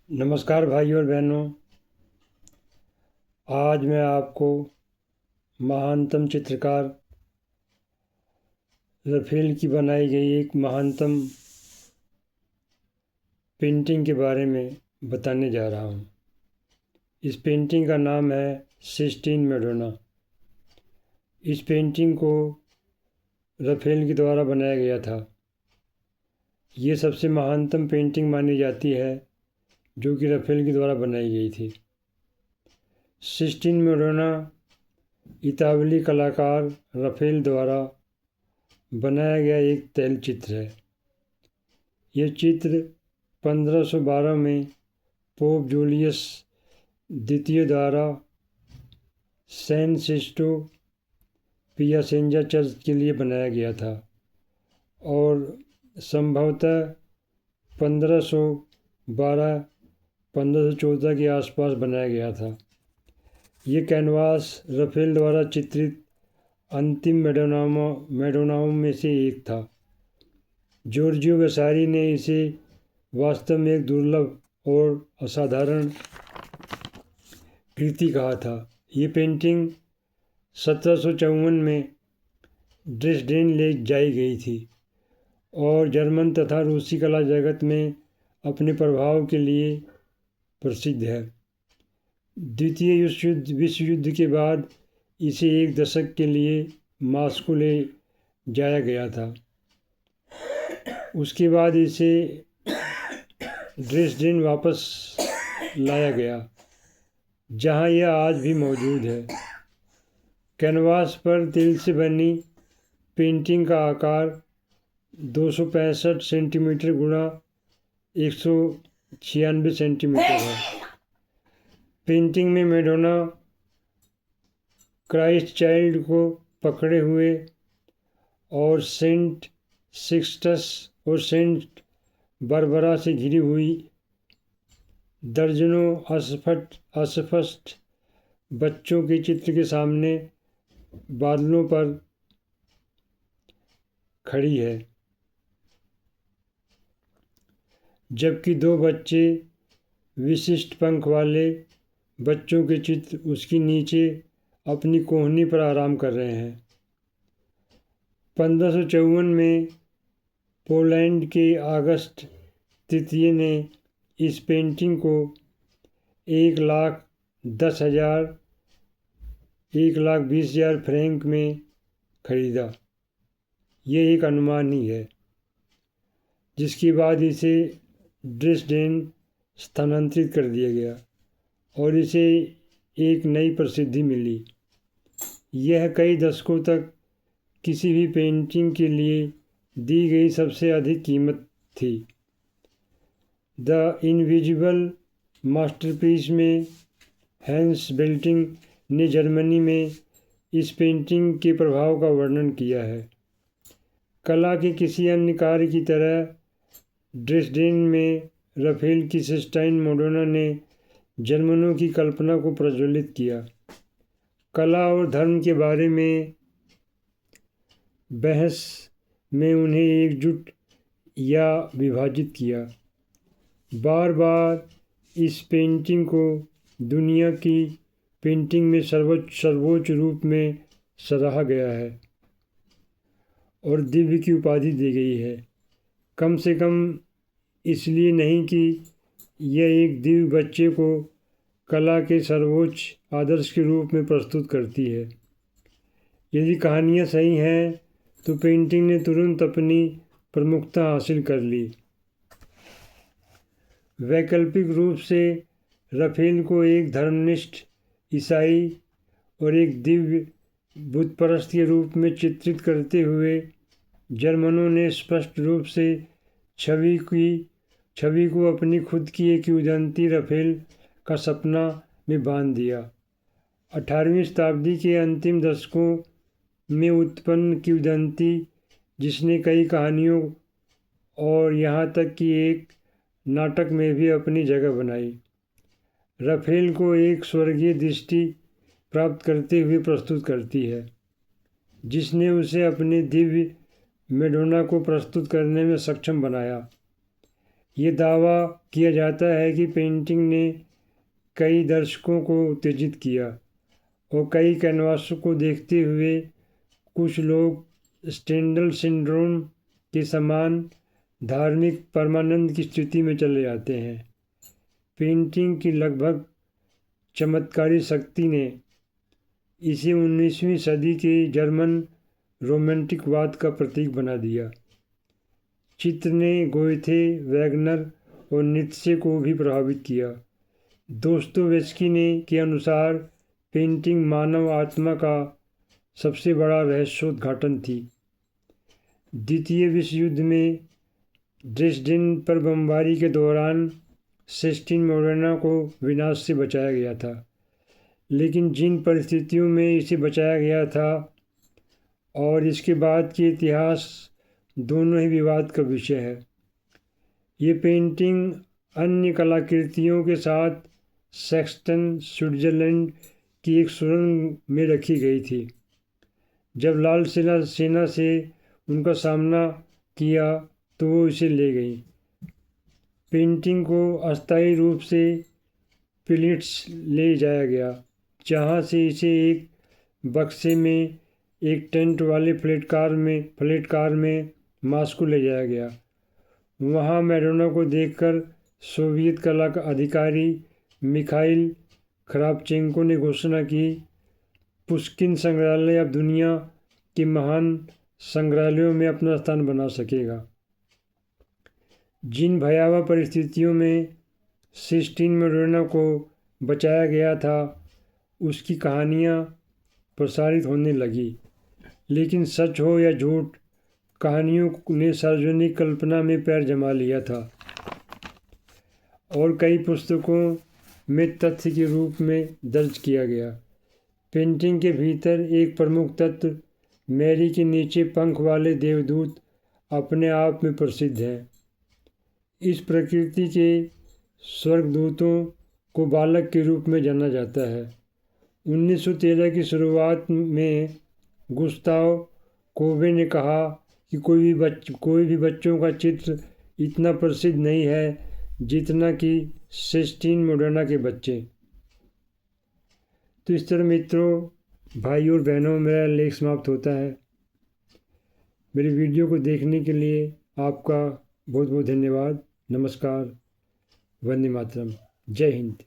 नमस्कार भाइयों और बहनों। आज मैं आपको महानतम चित्रकार राफेल की बनाई गई एक महानतम पेंटिंग के बारे में बताने जा रहा हूँ। इस पेंटिंग का नाम है सिस्टीन मैडोना। इस पेंटिंग को राफेल के द्वारा बनाया गया था। ये सबसे महानतम पेंटिंग मानी जाती है जो कि राफेल के द्वारा बनाई गई थी। सिस्टीन मैडोना इतालवी कलाकार राफेल द्वारा बनाया गया एक तैलचित्र है। यह चित्र 1512 में पोप जूलियस द्वितीय द्वारा सैन सिस्टो पियासेंजा चर्च के लिए बनाया गया था और संभवतः 1512-1514 के आसपास बनाया गया था। ये कैनवास राफेल द्वारा चित्रित अंतिम मैडोनाओं में से एक था। जॉर्जियो वेसारी ने इसे वास्तव में एक दुर्लभ और असाधारण कृति कहा था। ये पेंटिंग 1754 में ड्रेसडेन ले जाई गई थी और जर्मन तथा रूसी कला जगत में अपने प्रभाव के लिए प्रसिद्ध है। द्वितीय विश्व युद्ध के बाद इसे एक दशक के लिए मॉस्को ले जाया गया था। उसके बाद इसे ड्रेसडेन वापस लाया गया, जहां यह आज भी मौजूद है। कैनवास पर तिल से बनी पेंटिंग का आकार 265 सेंटीमीटर गुणा 196 सेंटीमीटर है। पेंटिंग में मैडोना क्राइस्ट चाइल्ड को पकड़े हुए और सेंट सिक्सटस और सेंट बारबरा से घिरी हुई दर्जनों अस्पष्ट बच्चों के चित्र के सामने बादलों पर खड़ी है, जबकि दो बच्चे विशिष्ट पंख वाले बच्चों के चित्र उसके नीचे अपनी कोहनी पर आराम कर रहे हैं। 1554 में पोलैंड के ऑगस्ट तृतीय ने इस पेंटिंग को 1,10,000 फ्रैंक में खरीदा। ये एक अनुमान ही है, जिसके बाद इसे ड्रेसडेन स्थानांतरित कर दिया गया और इसे एक नई प्रसिद्धि मिली। यह कई दशकों तक किसी भी पेंटिंग के लिए दी गई सबसे अधिक कीमत थी। द इनविजिबल मास्टरपीस में हैंस बेल्टिंग ने जर्मनी में इस पेंटिंग के प्रभाव का वर्णन किया है। कला के किसी अन्य कार्य की तरह ड्रेसडेन में राफेल की सिस्टाइन मैडोना ने जर्मनों की कल्पना को प्रज्वलित किया। कला और धर्म के बारे में बहस में उन्हें एकजुट या विभाजित किया। बार बार इस पेंटिंग को दुनिया की पेंटिंग में सर्वोच्च रूप में सराहा गया है और दिव्य की उपाधि दी गई है। कम से कम इसलिए नहीं कि यह एक दिव्य बच्चे को कला के सर्वोच्च आदर्श के रूप में प्रस्तुत करती है। यदि कहानियाँ सही हैं तो पेंटिंग ने तुरंत अपनी प्रमुखता हासिल कर ली। वैकल्पिक रूप से राफेल को एक धर्मनिष्ठ ईसाई और एक दिव्य बुतपरस्त के रूप में चित्रित करते हुए जर्मनों ने स्पष्ट रूप से छवि को अपनी खुद की एक किंवदंती राफेल का सपना में बांध दिया। 18वीं शताब्दी के अंतिम दशकों में उत्पन्न किंवदंती, जिसने कई कहानियों और यहाँ तक कि एक नाटक में भी अपनी जगह बनाई, राफेल को एक स्वर्गीय दृष्टि प्राप्त करते हुए प्रस्तुत करती है, जिसने उसे अपने दिव्य मैडोना को प्रस्तुत करने में सक्षम बनाया। ये दावा किया जाता है कि पेंटिंग ने कई दर्शकों को उत्तेजित किया और कई कैनवासों को देखते हुए कुछ लोग स्टेंडल सिंड्रोम के समान धार्मिक परमानंद की स्थिति में चले जाते हैं। पेंटिंग की लगभग चमत्कारी शक्ति ने इसे 19वीं सदी के जर्मन रोमांटिकवाद का प्रतीक बना दिया। चित्र ने गोएथे, वैगनर और नीत्शे को भी प्रभावित किया। दोस्तोयेव्स्की ने के अनुसार पेंटिंग मानव आत्मा का सबसे बड़ा रहस्योद्घाटन थी। द्वितीय विश्व युद्ध में ड्रेसडेन पर बमबारी के दौरान सिस्टीन मोरेना को विनाश से बचाया गया था, लेकिन जिन परिस्थितियों में इसे बचाया गया था और इसके बाद के इतिहास दोनों ही विवाद का विषय है। ये पेंटिंग अन्य कलाकृतियों के साथ सेक्सटन, स्विट्जरलैंड की एक सुरंग में रखी गई थी। जब लाल सेना से उनका सामना किया तो वो इसे ले गई। पेंटिंग को अस्थायी रूप से पिलिट्स ले जाया गया, जहाँ से इसे एक बक्से में एक टेंट वाले फ्लेट कार में मॉस्को ले जाया गया। वहाँ मैडोना को देखकर सोवियत कला का अधिकारी मिखाइल खराबचेंको ने घोषणा की, पुष्किन संग्रहालय अब दुनिया के महान संग्रहालयों में अपना स्थान बना सकेगा। जिन भयावह परिस्थितियों में सिस्टीन मोरेना को बचाया गया था, उसकी कहानियाँ प्रसारित होने लगी, लेकिन सच हो या झूठ, कहानियों ने सार्वजनिक कल्पना में पैर जमा लिया था और कई पुस्तकों में तथ्य के रूप में दर्ज किया गया। पेंटिंग के भीतर एक प्रमुख तत्व मैरी के नीचे पंख वाले देवदूत अपने आप में प्रसिद्ध हैं। इस प्रकृति के स्वर्गदूतों को बालक के रूप में जाना जाता है। 1913 की शुरुआत में गुस्ताव कोबे ने कहा कि कोई भी बच्चों का चित्र इतना प्रसिद्ध नहीं है जितना कि सिस्टीन मोरेना के बच्चे। तो इस तरह मित्रों, भाई और बहनों, मेरा लेख समाप्त होता है। मेरी वीडियो को देखने के लिए आपका बहुत बहुत धन्यवाद। नमस्कार। वंदे मातरम। जय हिंद।